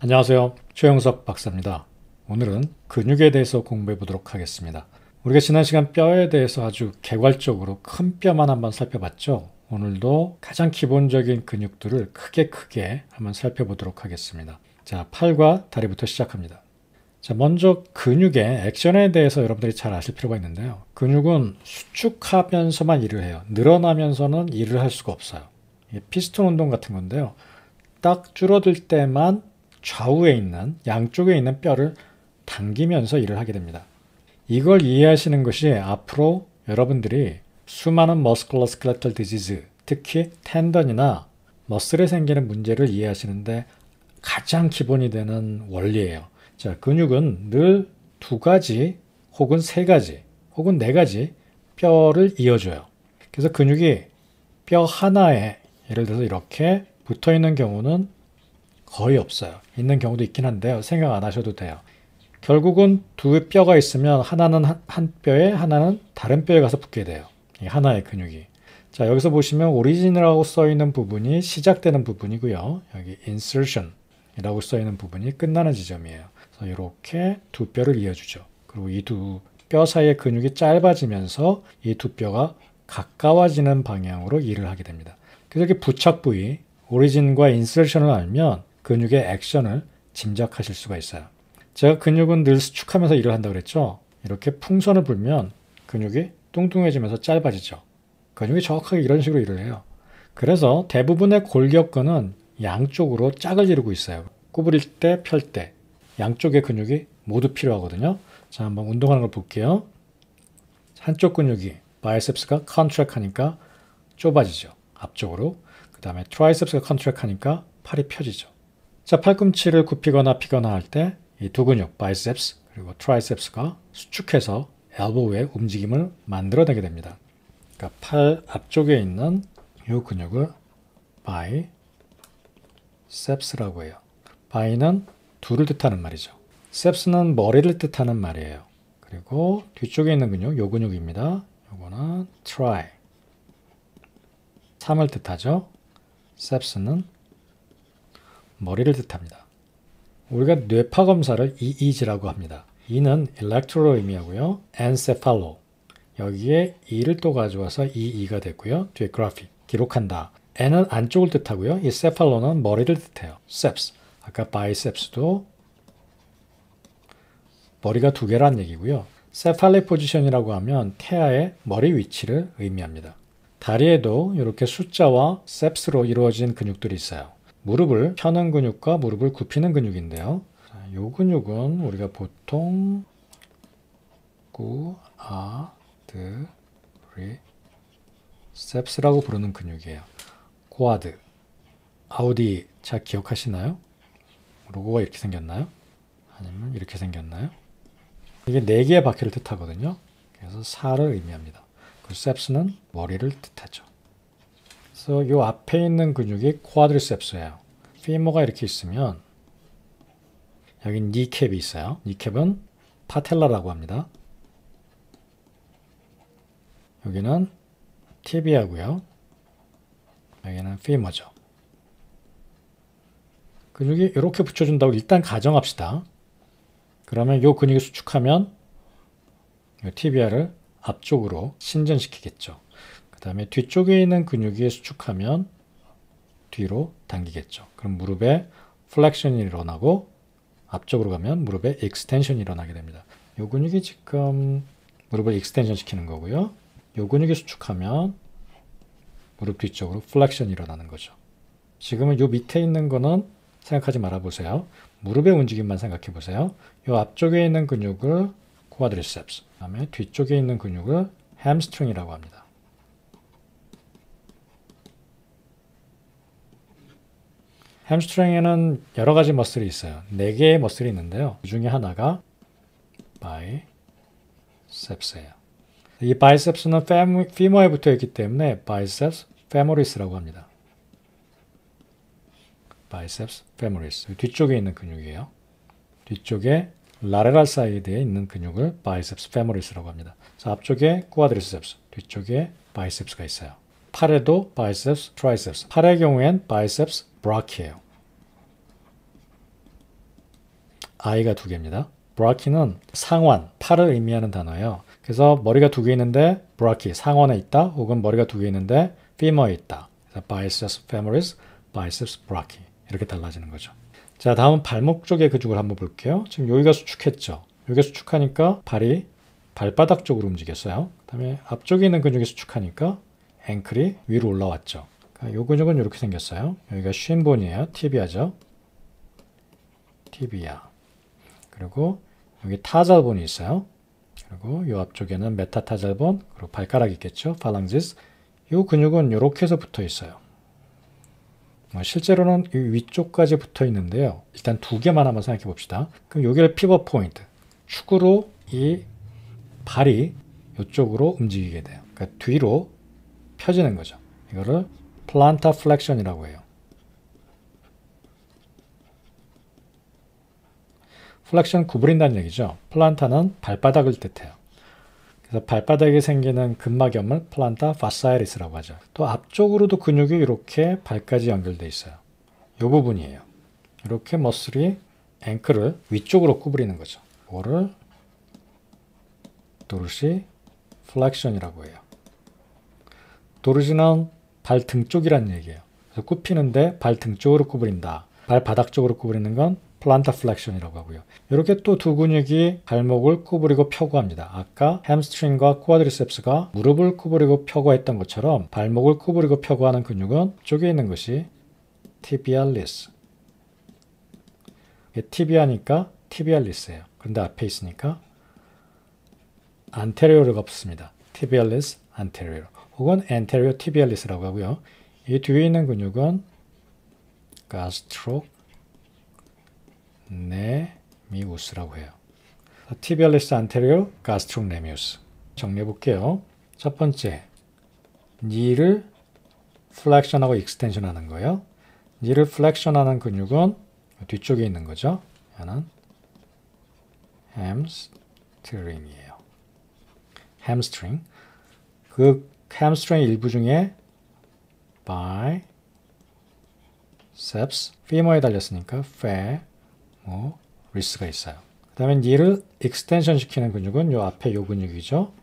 안녕하세요. 최영석 박사입니다. 오늘은 근육에 대해서 공부해 보도록 하겠습니다. 우리가 지난 시간 뼈에 대해서 아주 개괄적으로 큰 뼈만 한번 살펴봤죠. 오늘도 가장 기본적인 근육들을 크게 한번 살펴보도록 하겠습니다. 자, 팔과 다리부터 시작합니다. 자, 먼저 근육의 액션에 대해서 여러분들이 잘 아실 필요가 있는데요. 근육은 수축하면서만 일을 해요. 늘어나면서는 일을 할 수가 없어요. 이게 피스톤 운동 같은 건데요. 딱 줄어들 때만 좌우에 있는 양쪽에 있는 뼈를 당기면서 일을 하게 됩니다. 이걸 이해하시는 것이 앞으로 여러분들이 수많은 머스쿨러스켈레털 디지즈, 특히 텐던이나 머슬에 생기는 문제를 이해하시는데 가장 기본이 되는 원리예요. 자, 근육은 늘 두 가지 혹은 세 가지 혹은 네 가지 뼈를 이어줘요. 그래서 근육이 뼈 하나에 예를 들어서 이렇게 붙어 있는 경우는 거의 없어요. 있는 경우도 있긴 한데요. 생각 안 하셔도 돼요. 결국은 두 뼈가 있으면 하나는 한 뼈에 하나는 다른 뼈에 가서 붙게 돼요. 이 하나의 근육이. 자, 여기서 보시면 오리진이라고 써 있는 부분이 시작되는 부분이고요. 여기 insertion이라고 써 있는 부분이 끝나는 지점이에요. 그래서 이렇게 두 뼈를 이어주죠. 그리고 이 두 뼈 사이의 근육이 짧아지면서 이 두 뼈가 가까워지는 방향으로 일을 하게 됩니다. 그래서 이렇게 부착 부위, 오리진과 인sertion을 알면 근육의 액션을 짐작하실 수가 있어요. 제가 근육은 늘 수축하면서 일을 한다고 그랬죠. 이렇게 풍선을 불면 근육이 뚱뚱해지면서 짧아지죠. 근육이 정확하게 이런 식으로 일을 해요. 그래서 대부분의 골격근은 양쪽으로 짝을 이루고 있어요. 구부릴 때, 펼 때. 양쪽의 근육이 모두 필요하거든요. 자, 한번 운동하는 걸 볼게요. 한쪽 근육이 바이셉스가 컨트랙 하니까 좁아지죠. 앞쪽으로. 그 다음에 트라이셉스가 컨트랙 하니까 팔이 펴지죠. 자, 팔꿈치를 굽히거나 펴거나 할 때 이 두 근육, 바이셉스 그리고 트라이셉스가 수축해서 엘보우의 움직임을 만들어내게 됩니다. 그러니까 팔 앞쪽에 있는 이 근육을 바이셉스라고 해요. 바이는 둘을 뜻하는 말이죠. 셉스는 머리를 뜻하는 말이에요. 그리고 뒤쪽에 있는 근육, 이 근육입니다. 요거는 트라이, 삼을 뜻하죠. 셉스는 머리를 뜻합니다. 우리가 뇌파 검사를 EEG라고 합니다. E는 electro를 의미하고요. encephalo. 여기에 E를 또 가져와서 EE가 됐고요. 뒤에 graphic, 기록한다. N은 안쪽을 뜻하고요. 이 cephalo는 머리를 뜻해요. seps. 아까 biceps도 머리가 두 개란 얘기고요. cephalic position이라고 하면 태아의 머리 위치를 의미합니다. 다리에도 이렇게 숫자와 셉스로 이루어진 근육들이 있어요. 무릎을 펴는 근육과 무릎을 굽히는 근육인데요. 이 근육은 우리가 보통 쿼드리셉스라고 부르는 근육이에요. 쿼드, 아우디 잘 기억하시나요? 로고가 이렇게 생겼나요? 아니면 이렇게 생겼나요? 이게 4개의 바퀴를 뜻하거든요. 그래서 살을 의미합니다. 그 셉스는 머리를 뜻하죠. 그래서 이 앞에 있는 근육이 쿼드리셉스예요. 피모가 이렇게 있으면 여기 니캡이 있어요. 니캡은 파텔라라고 합니다. 여기는 티비아고요. 여기는 피모죠. 근육이 이렇게 붙여준다고 일단 가정합시다. 그러면 이 근육이 수축하면 이 티비아를 앞쪽으로 신전시키겠죠. 그 다음에 뒤쪽에 있는 근육이 수축하면 뒤로 당기겠죠. 그럼 무릎에 플렉션이 일어나고 앞쪽으로 가면 무릎에 익스텐션이 일어나게 됩니다. 이 근육이 지금 무릎을 익스텐션 시키는 거고요. 이 근육이 수축하면 무릎 뒤쪽으로 플렉션이 일어나는 거죠. 지금은 이 밑에 있는 거는 생각하지 말아 보세요. 무릎의 움직임만 생각해 보세요. 이 앞쪽에 있는 근육을 쿼드리셉스, 그다음에 뒤쪽에 있는 근육을 햄스트링이라고 합니다. 햄스트링에는 여러 가지 머슬이 있어요. 4개의 머슬이 있는데요. 그 중에 하나가 바이셉스예요. 이 바이셉스는 피머에 붙어 있기 때문에 바이셉스 페모리스라고 합니다. 바이셉스 페모리스. 뒤쪽에 있는 근육이에요. 뒤쪽에 라테랄 사이드에 있는 근육을 바이셉스 페모리스라고 합니다. 자, 앞쪽에 쿼드리셉스, 뒤쪽에 바이셉스가 있어요. 팔에도 바이셉스, 트라이셉스. 팔의 경우엔 바이셉스 브라키예요. I가 두 개입니다. 브라키는 상완, 팔을 의미하는 단어예요. 그래서 머리가 두 개 있는데 브라키, 상완에 있다. 혹은 머리가 두 개 있는데 femur에 있다. 그래서 biceps femoris, biceps brachii 이렇게 달라지는 거죠. 자, 다음은 발목 쪽의 근육을 한번 볼게요. 지금 여기가 수축했죠. 여기가 수축하니까 발이 발바닥 쪽으로 움직였어요. 그 다음에 앞쪽에 있는 근육이 수축하니까 앵클이 위로 올라왔죠. 그러니까 이 근육은 이렇게 생겼어요. 여기가 쉰본이에요. 티비아죠. 티비아. 그리고 여기 타잘본이 있어요. 그리고 이 앞쪽에는 메타타잘본, 그리고 발가락이 있겠죠. 팔랑지스. 이 근육은 이렇게 해서 붙어 있어요. 실제로는 이 위쪽까지 붙어 있는데요. 일단 두 개만 한번 생각해 봅시다. 그럼 여기를 피벗 포인트. 축으로 이 발이 이쪽으로 움직이게 돼요. 그러니까 뒤로 펴지는 거죠. 이거를 플란타 플렉션이라고 해요. 플렉션 구부린다는 얘기죠. 플란타는 발바닥을 뜻해요. 그래서 발바닥에 생기는 근막염을 플란타 파사이리스라고 하죠. 또 앞쪽으로도 근육이 이렇게 발까지 연결되어 있어요. 이 부분이에요. 이렇게 머슬이 앵클을 위쪽으로 구부리는 거죠. 이거를 도르시 플렉션이라고 해요. 도르시는 발등 쪽이라는 얘기예요. 그래서 굽히는데 발등 쪽으로 구부린다. 발바닥 쪽으로 구부리는 건 플란타 플렉션이라고 하고요. 이렇게 또 두 근육이 발목을 구부리고 펴고 합니다. 아까 햄스트링과 쿼드리셉스가 무릎을 구부리고 펴고 했던 것처럼 발목을 구부리고 펴고 하는 근육은 쪽에 있는 것이 티비알리스. 티비아니까 티비알리스예요. 그런데 앞에 있으니까 안테리오르가 붙습니다. 티비알리스 안테리오 혹은 안테리오 티비알리스라고 하고요. 이 뒤에 있는 근육은 가스트로 네미우스라고 해요. 티비알리스 안테리오 가스트로네미우스. 정리해 볼게요. 첫 번째, 니를 플렉션하고 익스텐션 하는 거예요. 니를 플렉션 하는 근육은 뒤쪽에 있는 거죠. 얘는 햄스트링이에요. 햄스트링. 그 햄스트링 일부 중에 바이셉스, 피머에 달렸으니까 페모리스가 있어요. 그 다음에 니를 익스텐션 시키는 근육은 요 앞에 요 근육이죠.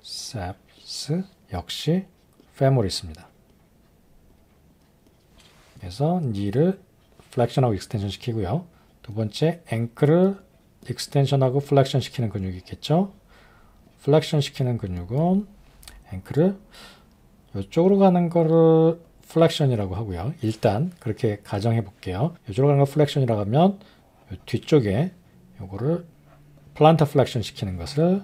쿼드리셉스 역시 페모리스입니다. 그래서 니를 플렉션하고 익스텐션 시키고요. 두 번째, 앵클을 익스텐션하고 플렉션 시키는 근육이 있겠죠. 플렉션 시키는 근육은 앵클을 이쪽으로 가는 거를 플렉션이라고 하고요. 일단 그렇게 가정해 볼게요. 이쪽으로 가는 거 플렉션이라고 하면 뒤쪽에 요거를 플란타 플렉션 시키는 것을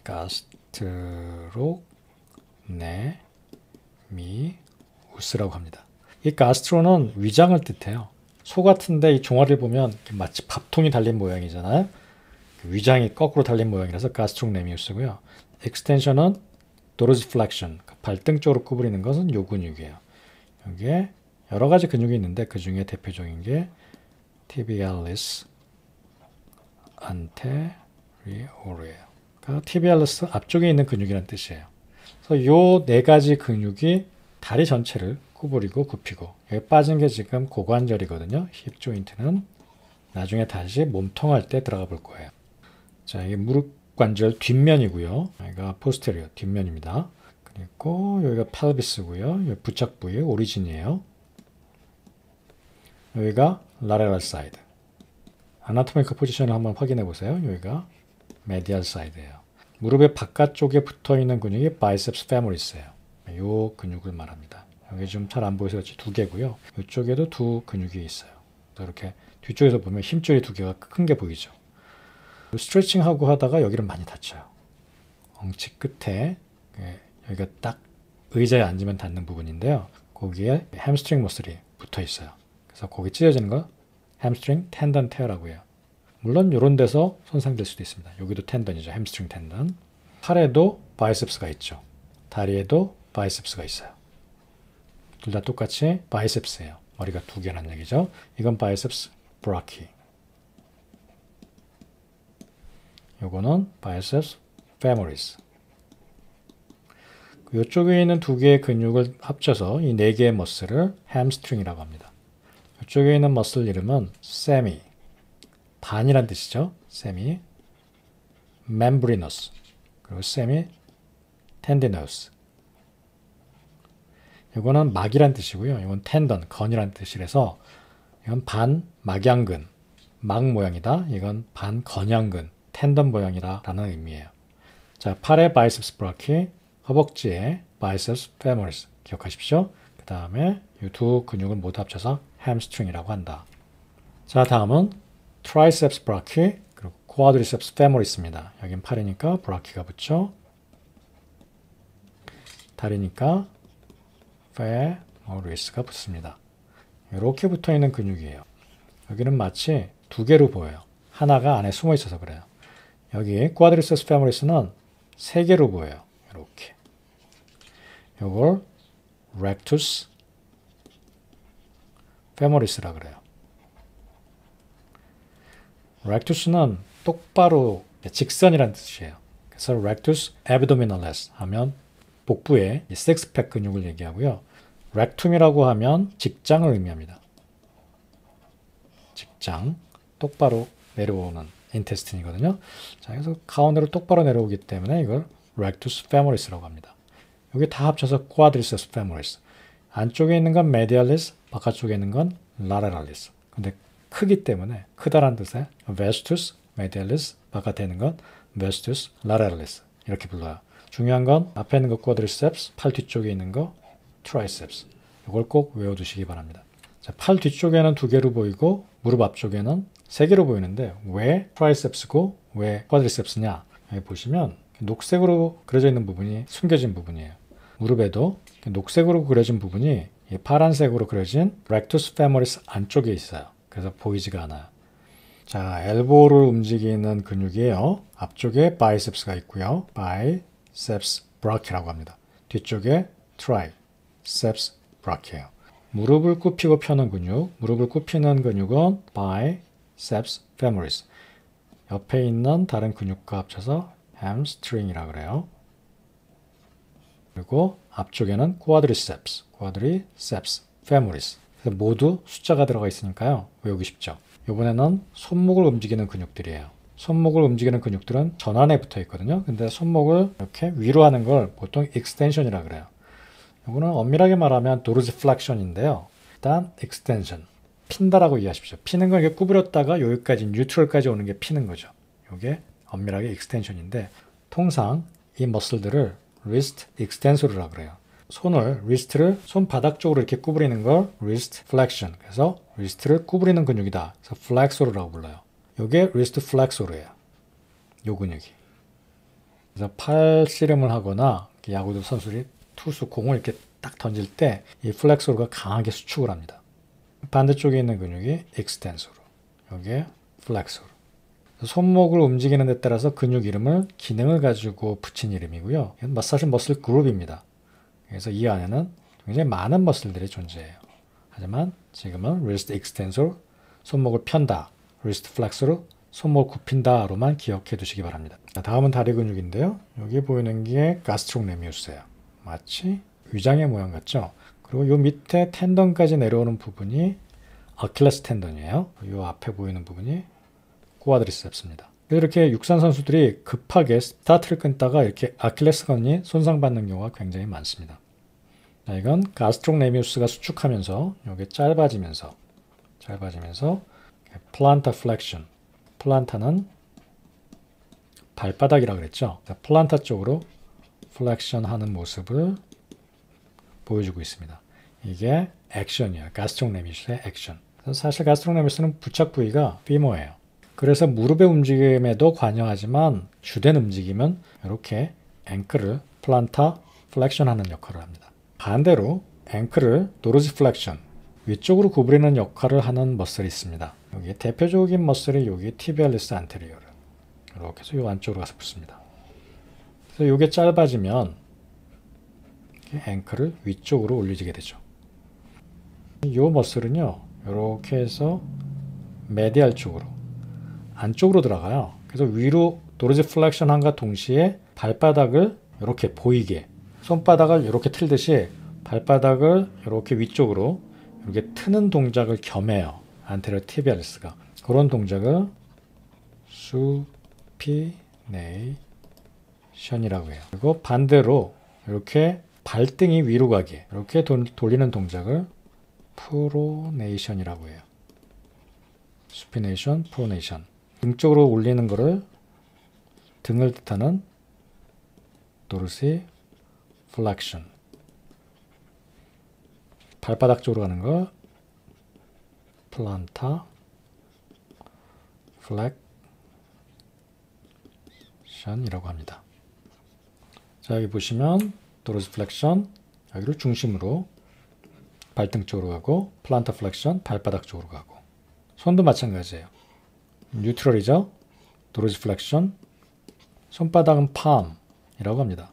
가스트로네미우스라고 합니다. 이 가스트로는 위장을 뜻해요. 소 같은데 이 종아리를 보면 마치 밥통이 달린 모양이잖아요. 위장이 거꾸로 달린 모양이라서 가스트로네미우스고요. 익스텐션은 도르지 플렉션, 발등 쪽으로 구부리는 것은 요 근육이에요. 여기에 여러 가지 근육이 있는데 그 중에 대표적인 게 tibialis anteriore예요. 그러니까 tibialis 앞쪽에 있는 근육이라는 뜻이에요. 그래서 요 네 가지 근육이 다리 전체를 구부리고 굽히고, 여기 빠진 게 지금 고관절이거든요. 힙 조인트는 나중에 다시 몸통 할 때 들어가 볼 거예요. 자, 이게 무릎 관절 뒷면이고요. 여기가 포스테리어 뒷면입니다. 그리고 여기가 펠비스고요. 여기 부착 부위 오리진이에요. 여기가 라테럴 사이드. 아나토미컬 포지션을 한번 확인해 보세요. 여기가 메디얼 사이드예요. 무릎의 바깥쪽에 붙어 있는 근육이 바이셉스 페모리스예요. 이 근육을 말합니다. 여기 좀 잘 안 보여서 그렇지 두 개고요. 이쪽에도 두 근육이 있어요. 이렇게 뒤쪽에서 보면 힘줄이 두 개가 큰 게 보이죠. 스트레칭 하고 하다가 여기를 많이 다쳐요. 엉치 끝에 여기가 딱 의자에 앉으면 닿는 부분인데요. 거기에 햄스트링 머슬이 붙어 있어요. 그래서 거기 찢어지는 거 햄스트링 텐던 테어라고 해요. 물론 이런 데서 손상될 수도 있습니다. 여기도 텐던이죠. 햄스트링 텐던. 팔에도 바이셉스가 있죠. 다리에도 바이셉스가 있어요. 둘 다 똑같이 바이셉스예요. 머리가 두 개라는 얘기죠. 이건 바이셉스 브라키. 요거는 바이셉스 페모리스. 이쪽에 있는 두 개의 근육을 합쳐서 이 네 개의 머슬을 햄스트링이라고 합니다. 이쪽에 있는 머슬 이름은 세미, 반이란 뜻이죠. 세미, membranous, 그리고 세미 tendinous. 이거는 막이란 뜻이고요. 이건 tendon, 건이란 뜻이라서 이건 반막양근, 막 모양이다. 이건 반건양근, 텐던 모양이다라는 의미예요. 자, 팔의 바이셉스 브라키, 허벅지의 바이셉스 페모리스 기억하십시오. 그 다음에 이 두 근육을 모두 합쳐서 햄스트링이라고 한다. 자, 다음은 트라이셉스 브라키 그리고 쿼드리셉스 페모리스입니다. 여긴 팔이니까 브라키가 붙죠. 다리니까 페모리스가 붙습니다. 이렇게 붙어 있는 근육이에요. 여기는 마치 두 개로 보여요. 하나가 안에 숨어 있어서 그래요. 여기 쿼드리셉스 페모리스는 세 개로 보여요. 이렇게. 이걸 rectus femoris라 그래요. rectus는 똑바로 직선이라는 뜻이에요. 그래서 rectus abdominalis 하면 복부의 식스팩 근육을 얘기하고요. rectum이라고 하면 직장을 의미합니다. 직장, 똑바로 내려오는 인테스틴이거든요. 자, 그래서 가운데로 똑바로 내려오기 때문에 이걸 rectus femoris라고 합니다. 여기 다 합쳐서 quadriceps femoris. 안쪽에 있는 건 medialis, 바깥쪽에 있는 건 lateralis. 근데 크기 때문에 크다란 뜻의 vastus medialis, 바깥에 있는 건 vastus lateralis 이렇게 불러요. 중요한 건 앞에 있는 거 quadriceps, 팔 뒤쪽에 있는 거 triceps. 이걸 꼭 외워두시기 바랍니다. 자, 팔 뒤쪽에는 두 개로 보이고 무릎 앞쪽에는 세 개로 보이는데 왜 트라이셉스고 왜 quadriceps냐? 여기 보시면 녹색으로 그려져 있는 부분이 숨겨진 부분이에요. 무릎에도 녹색으로 그려진 부분이 파란색으로 그려진 rectus femoris 안쪽에 있어요. 그래서 보이지가 않아요. 자, 엘보를 움직이는 근육이에요. 앞쪽에 biceps가 있고요. biceps brachi라고 합니다. 뒤쪽에 triceps brachi예요. 무릎을 굽히고 펴는 근육, 무릎을 굽히는 근육은 biceps femoris. 옆에 있는 다른 근육과 합쳐서 hamstring이라고 그래요. 그리고 앞쪽에는 quadriceps femoris. 그래서 모두 숫자가 들어가 있으니까요. 외우기 쉽죠. 이번에는 손목을 움직이는 근육들이에요. 손목을 움직이는 근육들은 전완에 붙어 있거든요. 근데 손목을 이렇게 위로 하는 걸 보통 extension이라고 그래요. 이거는 엄밀하게 말하면 dorsiflexion인데요. 일단 extension, 핀다라고 이해하십시오. 피는 걸 이렇게 구부렸다가 여기까지 뉴트럴까지 오는 게 피는 거죠. 이게 엄밀하게 extension인데 통상 이 머슬들을 wrist extensor이라고 그래요. 리스트를 손바닥 쪽으로 이렇게 구부리는 걸 wrist flexion. 그래서 리스트를 구부리는 근육이다. 그래서 flexor이라고 불러요. 이게 wrist flexor이에요. 요 근육이. 그래서 팔 씨름을 하거나 야구 선수들이 투수 공을 이렇게 딱 던질 때 이 플렉소르가 강하게 수축을 합니다. 반대쪽에 있는 근육이 extenso로, 여기에 flexor. 손목을 움직이는 데 따라서 근육 이름을 기능을 가지고 붙인 이름이고요. 이건 사실 머슬 그룹입니다. 그래서 이 안에는 굉장히 많은 머슬들이 존재해요. 하지만 지금은 wrist extensor, 손목을 편다, wrist flexor, 손목을 굽힌다로만 기억해 두시기 바랍니다. 다음은 다리 근육인데요. 여기 보이는 게 gastrocnemius예요. 마치 위장의 모양 같죠? 그리고 이 밑에 텐던까지 내려오는 부분이 아킬레스 텐던이에요. 이 앞에 보이는 부분이 quadriceps입니다. 이렇게 육상 선수들이 급하게 스타트를 끊다가 이렇게 아킬레스건이 손상받는 경우가 굉장히 많습니다. 자, 이건 gastrocnemius가 수축하면서 이게 짧아지면서 plantar flexion. 플란타는 발바닥이라고 그랬죠. 플란타 쪽으로 플렉션 하는 모습을 보여주고 있습니다. 이게 액션이에요. 가스트록네미우스의 액션. 사실 가스트록네미우스는 부착 부위가 피모예요. 그래서 무릎의 움직임에도 관여하지만 주된 움직임은 이렇게 앵클을 플란타 플렉션 하는 역할을 합니다. 반대로 앵클을 도르지 플렉션, 위쪽으로 구부리는 역할을 하는 머슬이 있습니다. 여기 대표적인 머슬이 여기 티비알리스 안테리어르. 이렇게 해서 이 안쪽으로 가서 붙습니다. 그래서 이게 짧아지면 앵클을 위쪽으로 올리게 되죠. 이 머슬은요, 이렇게 해서 메디알 쪽으로, 안쪽으로 들어가요. 그래서 위로 도르지 플렉션 한과 동시에 발바닥을 이렇게 보이게 손바닥을 이렇게 틀듯이 발바닥을 이렇게 위쪽으로 이렇게 트는 동작을 겸해요. 안테리어 티비알리스가. 그런 동작을 수피네이션이라고 해요. 그리고 반대로 이렇게 발등이 위로 가게 이렇게 돌리는 동작을 프로네이션이라고 해요. 수피네이션, 프로네이션. 등 쪽으로 올리는 거를 등을 뜻하는 도르시 플렉션. 발바닥 쪽으로 가는 거 플란타 플렉션이라고 합니다. 자, 여기 보시면 도르시 플렉션 여기를 중심으로 발등 쪽으로 가고 플란타 플렉션 발바닥 쪽으로 가고 손도 마찬가지예요. 뉴트럴이죠. 도르시 플렉션 손바닥은 팜이라고 합니다.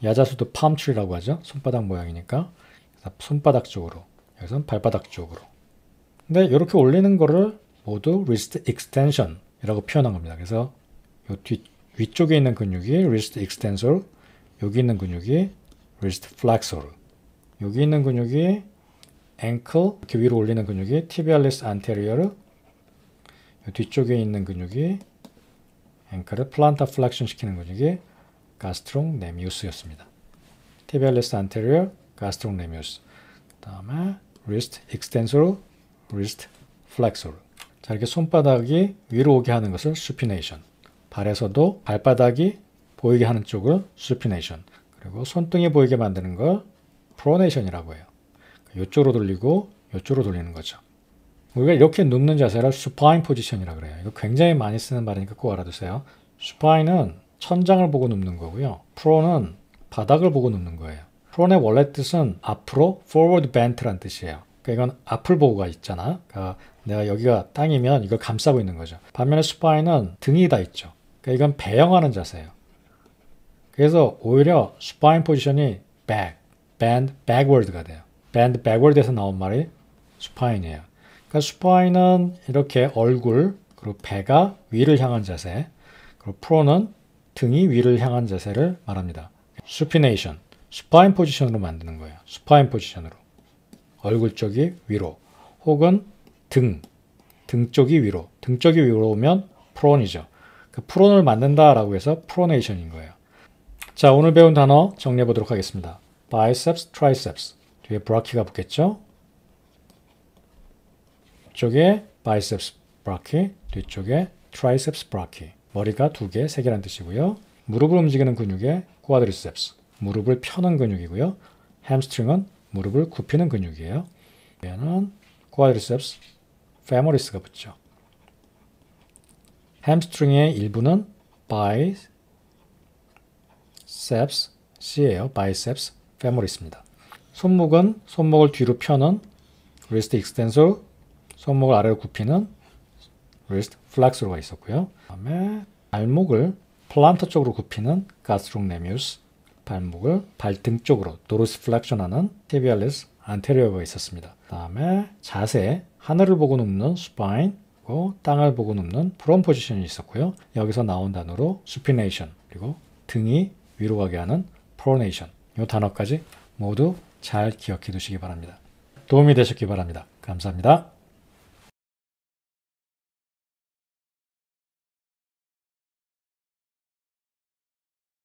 야자수도 팜트리라고 하죠. 손바닥 모양이니까 손바닥 쪽으로 여기서는 발바닥 쪽으로. 근데 이렇게 올리는 거를 모두 wrist extension이라고 표현한 겁니다. 그래서 요 위쪽에 있는 근육이 wrist extensor, 여기 있는 근육이 wrist flexor, 여기 있는 근육이 ankle, 이렇게 위로 올리는 근육이 tibialis anterior, 요 뒤쪽에 있는 근육이 ankle을 plantar flexion 시키는 근육이 gastrocnemius였습니다. tibialis anterior, gastrocnemius. 그 다음에 wrist extensor, wrist flexor. 자, 이렇게 손바닥이 위로 오게 하는 것을 supination. 발에서도 발바닥이 보이게 하는 쪽을 supination. 그리고 손등이 보이게 만드는 걸 pronation이라고 해요. 이쪽으로 돌리고 이쪽으로 돌리는 거죠. 우리가 이렇게 눕는 자세를 supine position이라고 그래요. 이거 굉장히 많이 쓰는 말이니까 꼭 알아두세요. supine은 천장을 보고 눕는 거고요. pro는 바닥을 보고 눕는 거예요. pro의 원래 뜻은 앞으로 forward bent란 뜻이에요. 그러니까 이건 앞을 보고가 있잖아. 그러니까 내가 여기가 땅이면 이걸 감싸고 있는 거죠. 반면에 supine은 등이 다 있죠. 그러니까 이건 배영하는 자세예요. 그래서 오히려 supine 포지션이 bend backward가 돼요. bend backward에서 나온 말이 supine이에요. 그러니까 supine은 이렇게 얼굴 그리고 배가 위를 향한 자세, 그리고 pro는 등이 위를 향한 자세를 말합니다. supination, supine 포지션으로 만드는 거예요. supine 포지션으로. 얼굴 쪽이 위로, 혹은 등 쪽이 위로, 등 쪽이 위로 오면 prone이죠. 그 prone을 만든다라고 해서 pronation인 거예요. 자, 오늘 배운 단어 정리해 보도록 하겠습니다. biceps, triceps. 뒤에 brach이가 붙겠죠? 뒤쪽에 biceps brachii, 뒤쪽에 triceps brachii. 머리가 2개, 3개라는 뜻이고요. 무릎을 움직이는 근육의 quadriceps. 무릎을 펴는 근육이고요. hamstring은 무릎을 굽히는 근육이에요. 얘는 quadriceps femoris가 붙죠. hamstring의 일부는 biceps이에요. biceps femoris입니다. 손목은 손목을 뒤로 펴는 wrist extensor, 손목을 아래로 굽히는 wrist flexor가 있었고요. 그다음에 발목을 플란터 쪽으로 굽히는 gastrocnemius, 발목을 발등 쪽으로 dorsiflexion하는 tibialis anterior가 있었습니다. 그다음에 자세, 하늘을 보고 눕는 supine, 그리고 땅을 보고 눕는 prone 포지션이 있었고요. 여기서 나온 단어로 supination, 그리고 등이 위로 가게 하는 pronation. 이 단어까지 모두 잘 기억해 두시기 바랍니다. 도움이 되셨기 바랍니다. 감사합니다.